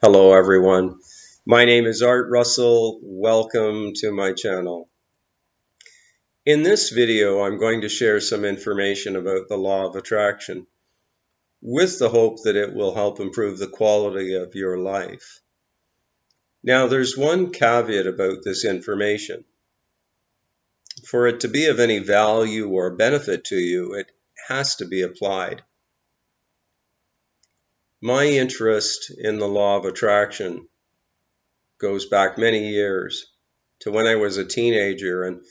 Hello everyone. My name is Art Russell. Welcome to my channel. In this video, I'm going to share some information about the law of attraction with the hope that it will help improve the quality of your life. Now, there's one caveat about this information. For it to be of any value or benefit to you, it has to be applied. My interest in the law of attraction goes back many years to when I was a teenager and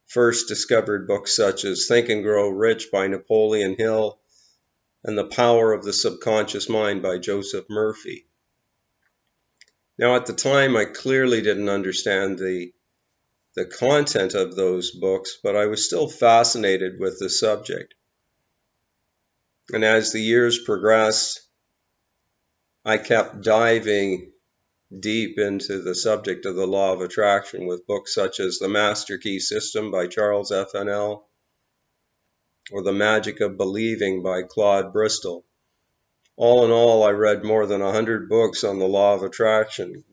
first discovered books such as Think and Grow Rich by Napoleon Hill and The Power of the Subconscious Mind by Joseph Murphy. Now, at the time, I clearly didn't understand the content of those books, but I was still fascinated with the subject. And as the years progressed, I kept diving deep into the subject of the law of attraction with books such as The Master Key System by Charles F. Ennell or The Magic of Believing by Claude Bristol. All in all, I read more than 100 books on the law of attraction,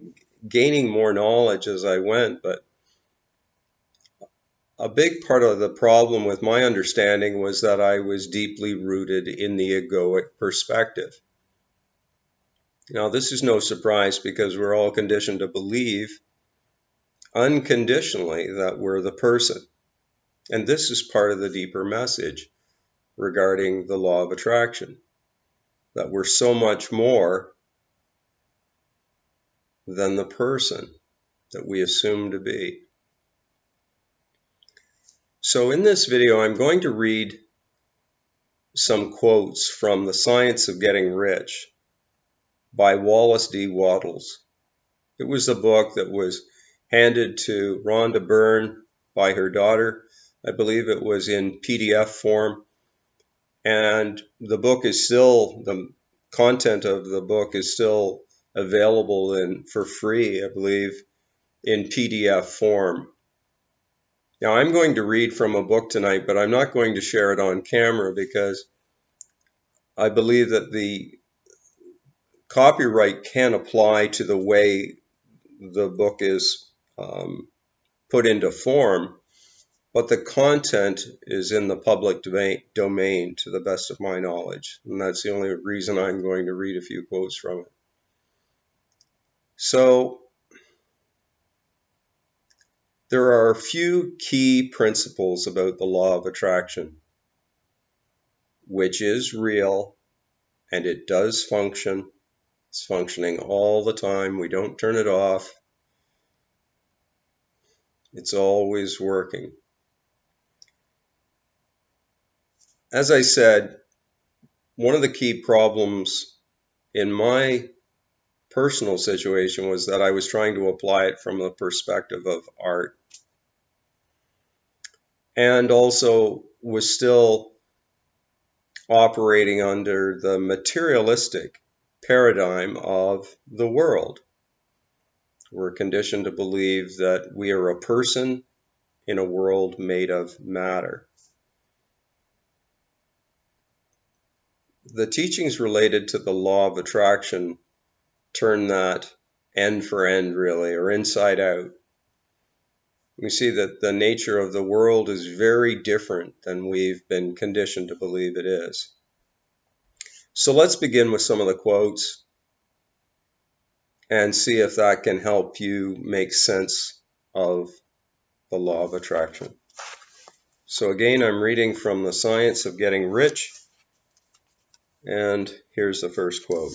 gaining more knowledge as I went, but a big part of the problem with my understanding was that I was deeply rooted in the egoic perspective. Now, this is no surprise because we're all conditioned to believe unconditionally that we're the person. And this is part of the deeper message regarding the law of attraction, that we're so much more than the person that we assume to be. So in this video, I'm going to read some quotes from The Science of Getting Rich by Wallace D. Wattles. It was a book that was handed to Rhonda Byrne by her daughter. I believe it was in PDF form. And the content of the book is still available for free, I believe, in PDF form. Now, I'm going to read from a book tonight, but I'm not going to share it on camera because I believe that the copyright can apply to the way the book is put into form, but the content is in the public domain to the best of my knowledge. And that's the only reason I'm going to read a few quotes from it. So, there are a few key principles about the law of attraction, which is real and it does function. It's functioning all the time. We don't turn it off. It's always working. As I said, one of the key problems in my personal situation was that I was trying to apply it from the perspective of art, and also was still operating under the materialistic paradigm of the world. We're conditioned to believe that we are a person in a world made of matter. The teachings related to the law of attraction turn that end for end, really, or inside out. We see that the nature of the world is very different than we've been conditioned to believe it is. So let's begin with some of the quotes and see if that can help you make sense of the law of attraction. So again, I'm reading from The Science of Getting Rich, and here's the first quote.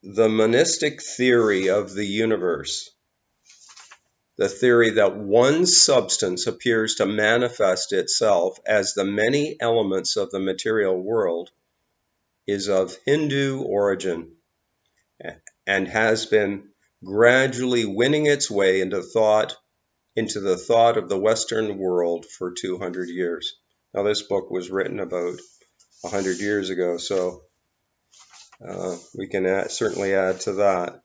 The monistic theory of the universe, the theory that one substance appears to manifest itself as the many elements of the material world, is of Hindu origin and has been gradually winning its way into the thought of the Western world for 200 years. Now, this book was written about 100 years ago, so we can certainly add to that.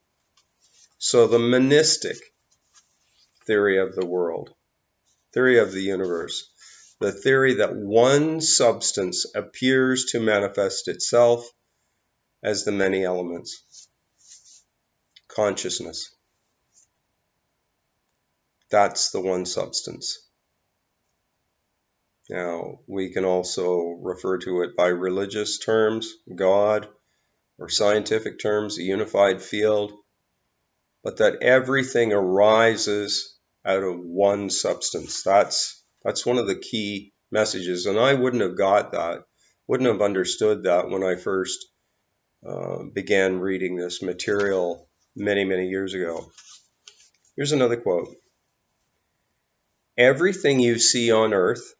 So the monistic theory of the world, theory of the universe, the theory that one substance appears to manifest itself as the many elements. Consciousness. That's the one substance. Now, we can also refer to it by religious terms, God, or scientific terms, a unified field, but that everything arises out of one substance. That's one of the key messages, and I wouldn't have got that, wouldn't have understood that when I first began reading this material many, many years ago. Here's another quote. Everything you see on earth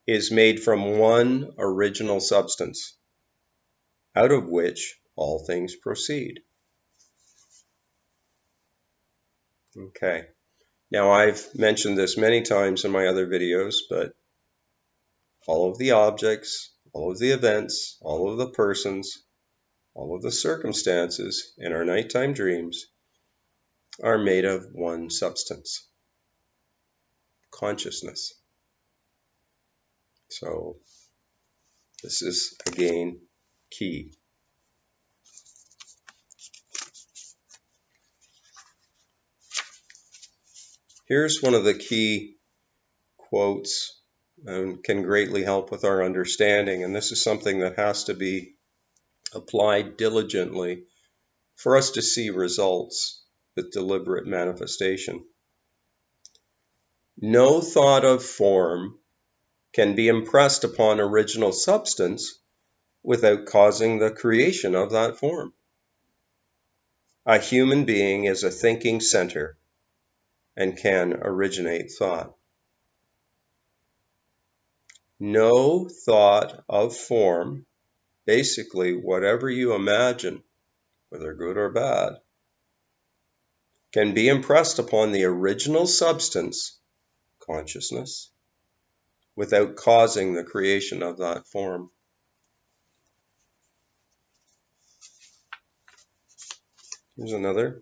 is made from one original substance, out of which all things proceed. Okay. Now, I've mentioned this many times in my other videos, but all of the objects, all of the events, all of the persons, all of the circumstances in our nighttime dreams are made of one substance, consciousness. So, this is, again, key. Here's one of the key quotes and can greatly help with our understanding, and this is something that has to be applied diligently for us to see results with deliberate manifestation. No thought of form can be impressed upon original substance without causing the creation of that form. A human being is a thinking center and can originate thought. No thought of form, basically whatever you imagine, whether good or bad, can be impressed upon the original substance, consciousness, without causing the creation of that form. Here's another.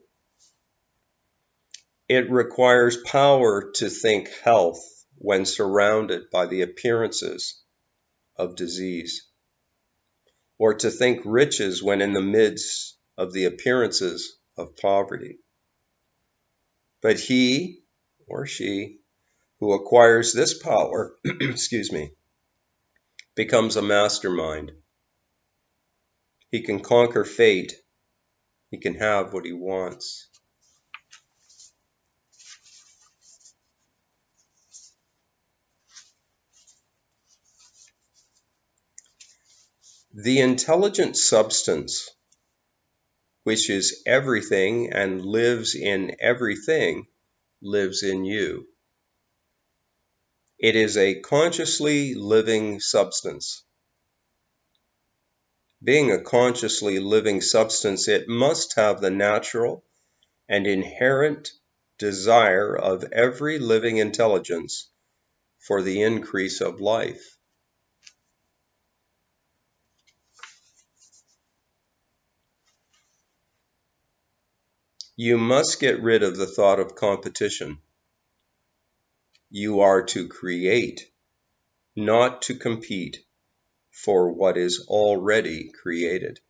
It requires power to think health when surrounded by the appearances of disease, or to think riches when in the midst of the appearances of poverty. But he or she who acquires this power, becomes a mastermind. He can conquer fate. He can have what he wants. The intelligent substance, which is everything and lives in everything, lives in you. It is a consciously living substance. Being a consciously living substance, it must have the natural and inherent desire of every living intelligence for the increase of life. You must get rid of the thought of competition. You are to create, not to compete for what is already created.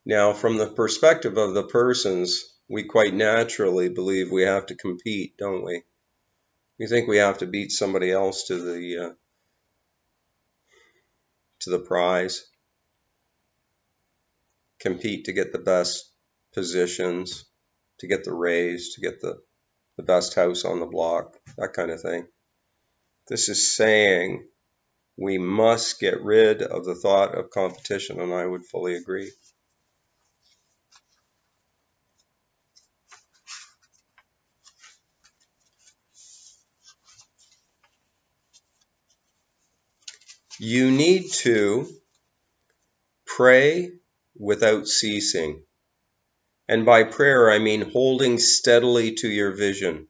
Now, from the perspective of the persons, we quite naturally believe we have to compete, don't we? We think we have to beat somebody else to the prize. Compete to get the best positions, to get the raise, to get the best house on the block, that kind of thing. This is saying we must get rid of the thought of competition, and I would fully agree. You need to pray without ceasing. And by prayer, I mean holding steadily to your vision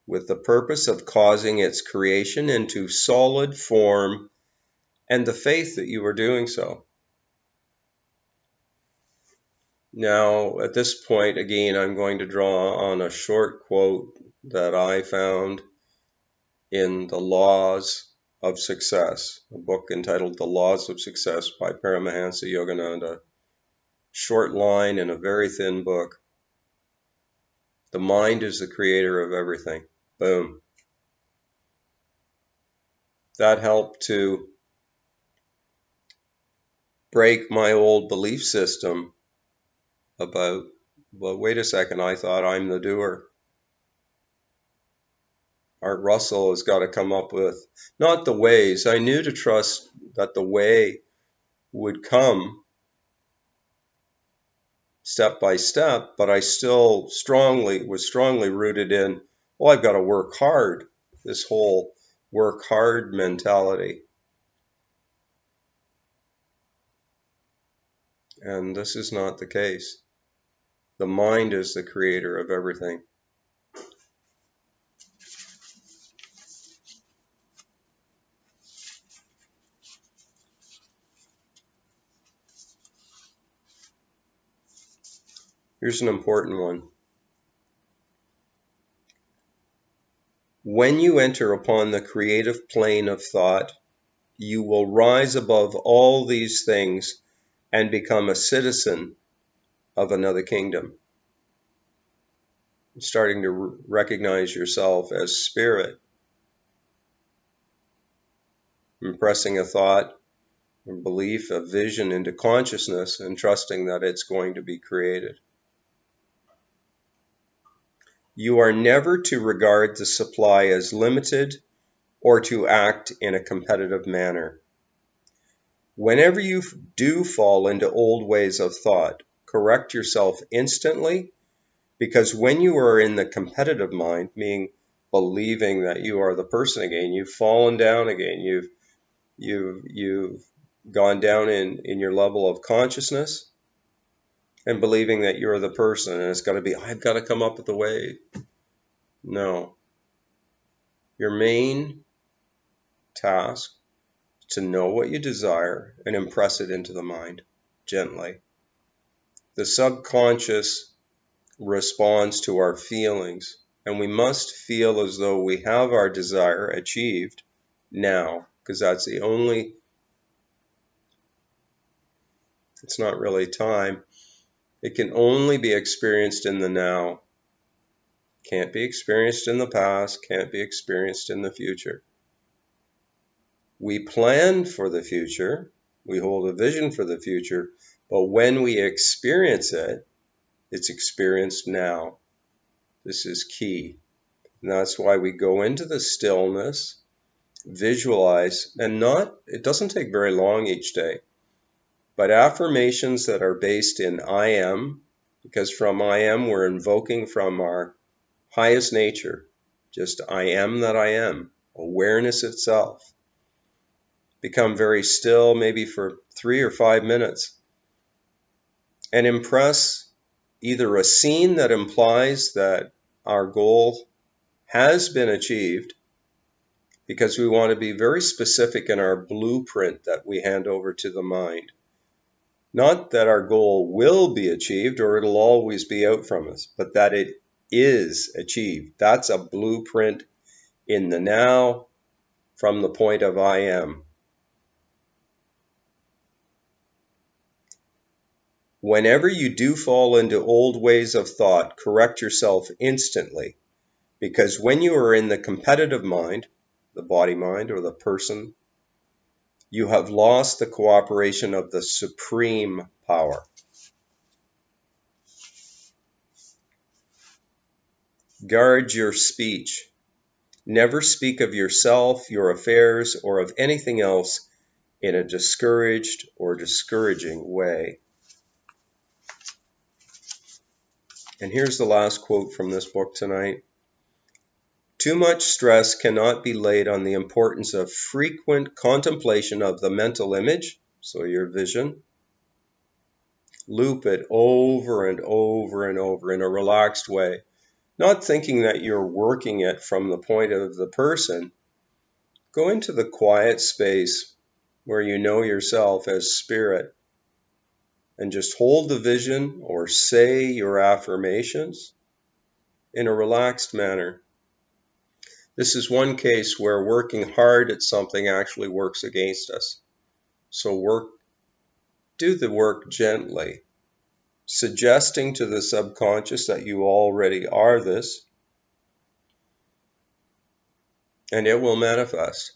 with the purpose of causing its creation into solid form and the faith that you are doing so. Now, at this point, again, I'm going to draw on a short quote that I found in the Laws of Success, a book entitled The Laws of Success by Paramahansa Yogananda. Short line in a very thin book. The mind is the creator of everything. Boom. That helped to break my old belief system about, well, wait a second, I thought I'm the doer. Art Russell has got to come up with, not the ways. I knew to trust that the way would come step by step, but I still was strongly rooted in, well, I've got to work hard. This whole work hard mentality. And this is not the case. The mind is the creator of everything. Here's an important one. When you enter upon the creative plane of thought, you will rise above all these things and become a citizen of another kingdom. Starting to recognize yourself as spirit, impressing a thought, a belief, a vision into consciousness, and trusting that it's going to be created. You are never to regard the supply as limited or to act in a competitive manner. Whenever you do fall into old ways of thought, correct yourself instantly, because when you are in the competitive mind, meaning believing that you are the person again, you've fallen down again, you've gone down in your level of consciousness, and believing that you're the person, and it's got to be, I've got to come up with a way. No. Your main task is to know what you desire and impress it into the mind gently. The subconscious responds to our feelings, and we must feel as though we have our desire achieved now, because that's the only, it's not really time. It can only be experienced in the now. Can't be experienced in the past, can't be experienced in the future. We plan for the future, we hold a vision for the future, but when we experience it, it's experienced now. This is key. And that's why we go into the stillness, visualize, and it doesn't take very long each day, but affirmations that are based in I am, because from I am we're invoking from our highest nature, just I am that I am, awareness itself. Become very still, maybe for 3 or 5 minutes, and impress either a scene that implies that our goal has been achieved, because we want to be very specific in our blueprint that we hand over to the mind. Not that our goal will be achieved or it'll always be out from us, but that it is achieved. That's a blueprint in the now from the point of I am. Whenever you do fall into old ways of thought, correct yourself instantly, because when you are in the competitive mind, the body mind or the person, you have lost the cooperation of the supreme power. Guard your speech. Never speak of yourself, your affairs, or of anything else in a discouraged or discouraging way. And here's the last quote from this book tonight. Too much stress cannot be laid on the importance of frequent contemplation of the mental image, so your vision. Loop it over and over and over in a relaxed way, not thinking that you're working it from the point of the person. Go into the quiet space where you know yourself as spirit and just hold the vision or say your affirmations in a relaxed manner. This is one case where working hard at something actually works against us. So do the work gently, suggesting to the subconscious that you already are this, and it will manifest.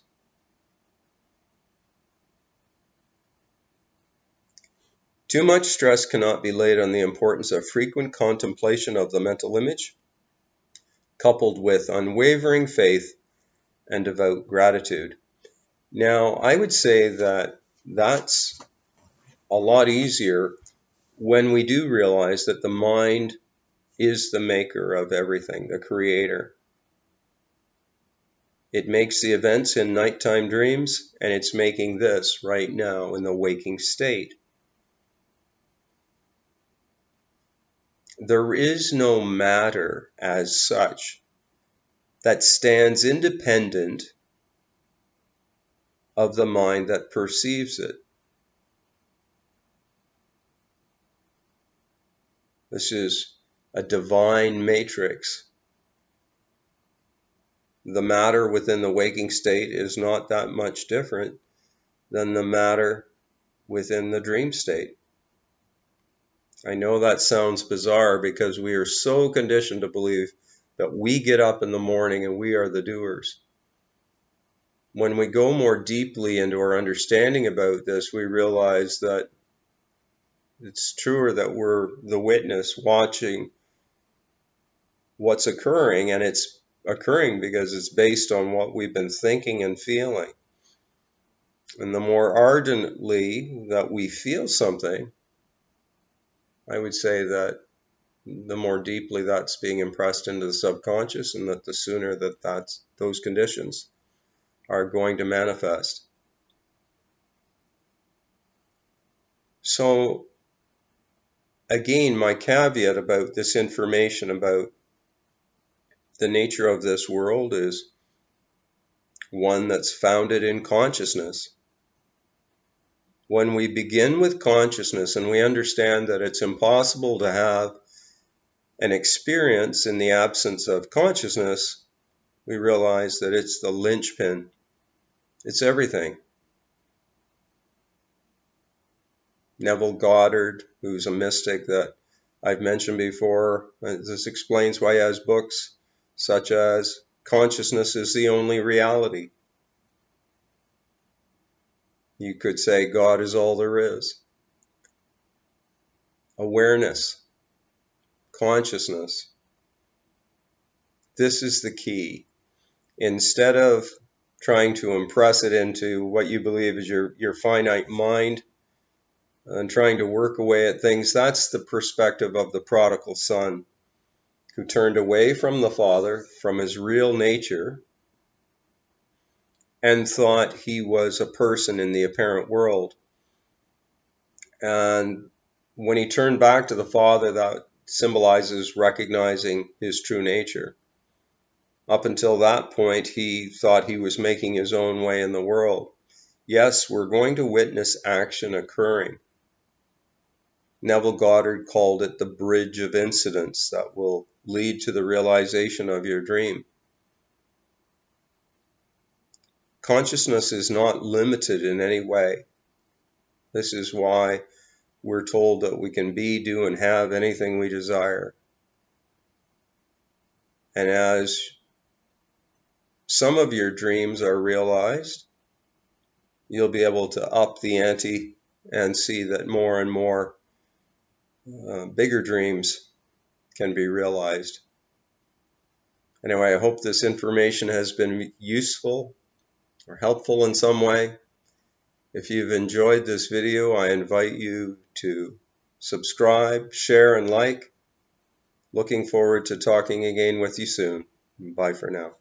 Too much stress cannot be laid on the importance of frequent contemplation of the mental image, coupled with unwavering faith and devout gratitude. Now, I would say that that's a lot easier when we do realize that the mind is the maker of everything, the creator. It makes the events in nighttime dreams, and it's making this right now in the waking state. There is no matter as such that stands independent of the mind that perceives it. This is a divine matrix. The matter within the waking state is not that much different than the matter within the dream state. I know that sounds bizarre because we are so conditioned to believe that we get up in the morning and we are the doers. When we go more deeply into our understanding about this, we realize that it's truer that we're the witness watching what's occurring, and it's occurring because it's based on what we've been thinking and feeling. And the more ardently that we feel something, I would say that the more deeply that's being impressed into the subconscious, and that the sooner that those conditions are going to manifest. So again, my caveat about this information about the nature of this world is one that's founded in consciousness. When we begin with consciousness and we understand that it's impossible to have an experience in the absence of consciousness, we realize that it's the linchpin. It's everything. Neville Goddard, who's a mystic that I've mentioned before, this explains why he has books such as Consciousness is the Only Reality. You could say God is all there is. Awareness, consciousness. This is the key. Instead of trying to impress it into what you believe is your finite mind and trying to work away at things, that's the perspective of the prodigal son who turned away from the Father, from his real nature, and thought he was a person in the apparent world. And when he turned back to the Father, that symbolizes recognizing his true nature. Up until that point, he thought he was making his own way in the world. Yes, we're going to witness action occurring. Neville Goddard called it the bridge of incidents that will lead to the realization of your dream. Consciousness is not limited in any way. This is why we're told that we can be, do, and have anything we desire. And as some of your dreams are realized, you'll be able to up the ante and see that more and more bigger dreams can be realized. Anyway, I hope this information has been useful or helpful in some way. If you've enjoyed this video, I invite you to subscribe, share, and like. Looking forward to talking again with you soon. Bye for now.